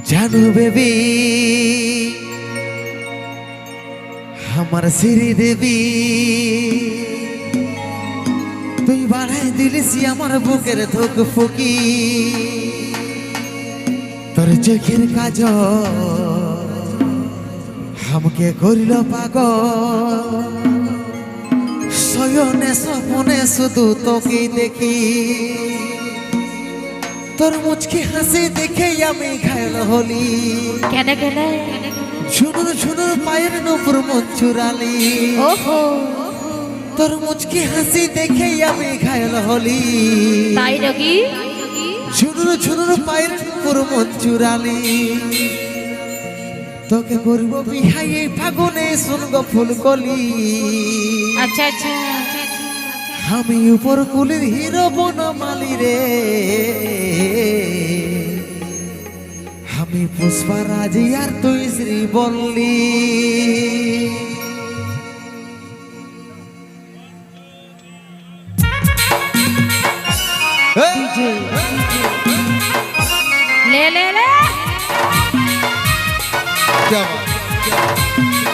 জানো বেবি আমার শ্রী দেবী তুই বাড়াই দিলিসি আমার বুকের ধুক ফুকি তোর চোখের কাজ আমাকে করিল পাগল শয়নে স্বপনে শুধু তোকে দেখি তোর মুচকি হাসি দেখে আমি ঘায়ল হলি কেন কেন ঝুনুর ঝুনুর পায়ের নুপুর মন চুরালি ওহো তোর মুচকি হাসি দেখে আমি ঘায়ল হলি তাই নাকি ঝুনুর ঝুনুর পায়ের নুপুর মন চুরালি তোকে করব বিহাই এই ফাগুনে শুনগো ফুলকলি আচ্ছা আচ্ছা আমি উপর কুলির হিরো বনমালী রে আমি পুষ্পারাজি আর তুই শ্রীবল্লী ले ले ले क्या बात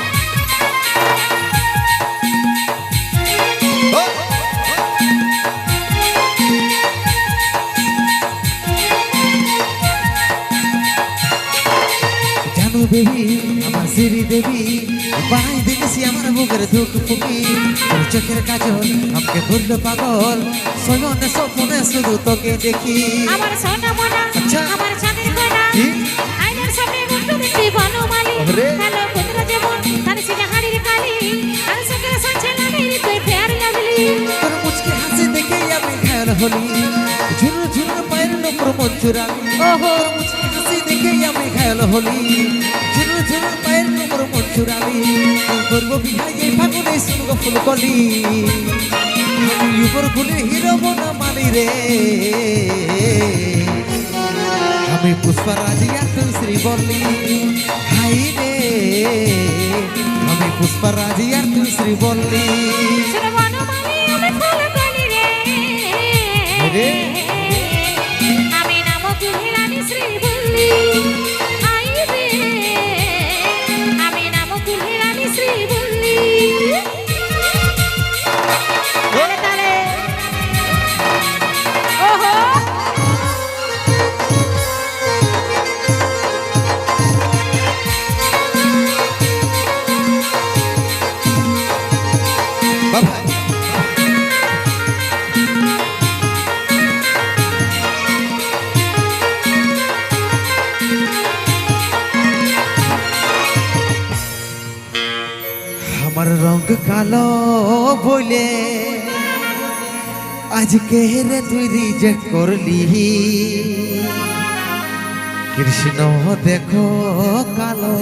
জানো বেবি আমার শ্রী দেবী বাড়াই দিলিসি আমার বুকের ধুক ফুকি তোর চোখের কাজল আমাকে করলো পাগল শয়নে স্বপ্নে শুধু তোকে দেখি আমার সোনা মোনা আচ্ছা। আমার চাঁদের কোনা কি? আইনার সামনে ঘুরতে দেখি বনমালী ওরে। হ্যালো পুত্র যেমন তার সিনে হাড়ির কালি আর সঙ্গে সঞ্চে লাগি তুই ফের লাগলি তোর মুচকি হাসি দেখে আমি ঘায়ল হলি ঝুনুর ঝুনুর পায়ের নুপুর মন চুরালি ওহো তোর মুচকি হাসি দেখে আমি ঘায়ল হলি ঝুনুর ঝুনুর পায়ের নুপুর মন চুরালি করবো বিহাই এই ফাগুনে শুনগো ফুলকলি আমি উপর কুলির হিরো বনমালী রে আমি পুষ্পারাজি আর তুই শ্রীবল্লী হাই রে আমি পুষ্পারাজি আর তুই শ্রীবল্লী শুনে বনমালী আমি ফুল কলি রে। আমি নাম কুহিরানি শ্রীবল্লী আই রে আমি নাম কুহিরানি শ্রীবল্লী তালে তালে ওহো বাবা আমার রঙ কালো বলে আজকে রে তুই রিজেক্ট করলি কৃষ্ণ দেখো কালো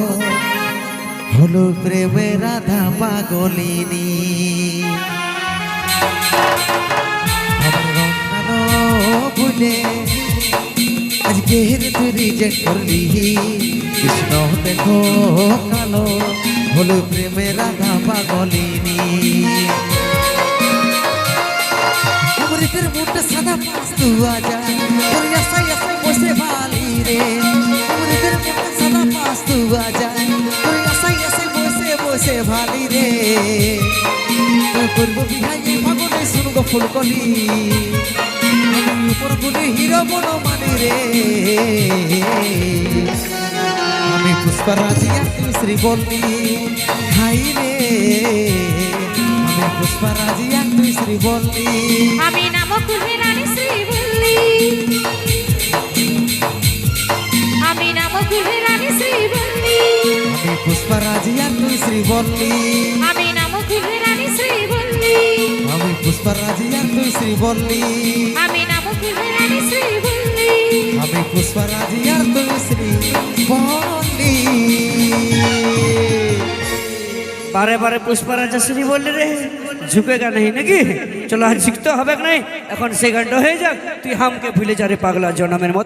হলো প্রেমে রাধা পাগলিনী আমার রঙ কালো বলে আজকে রে তুই রিজেক্ট করলি কৃষ্ণ দেখো কালো হলো প্রেমে রাধা পাগলিনী অমৃতের মুখটা সাদা পাস্তু আজা তোর আশাই আশাই বসে ভালি রে অমৃতের মুখটা সাদা পাস্তু আজা তোর আশাই আশাই বসে বসে ভালি রে তোর করবো বিহাই এই ফাগুনে শুনগো ফুলকলি আমি উপর গুলি হিরো বনমালী রে আমি পুষ্পারাজি আর তুই শ্রীবল্লী হাই রে আমি পুষ্পারাজি আর তুই শ্রীবল্লী আমি নাম কুহিরানি শ্রীবল্লী আমি নাম কুহিরানি শ্রীবল্লী আমি পুষ্পারাজি আর তুই শ্রীবল্লী আমি নাম কুহিরানি শ্রীবল্লী আমি পুষ্পারাজি আর তুই শ্রীবল্লী আমি নাম কুহিরানি শ্রীবল্লী আমি পুষ্পারাজি আর তুই শ্রীবল্লী बारे बारे पुष्पराजा श्री बोल रे झुकेगा नहीं नाकि चलो आज झुकते হবে না এখন সেকেন্ড হয়ে যাক তুই হামকে ভুলে যা রে পাগলা জনমের মত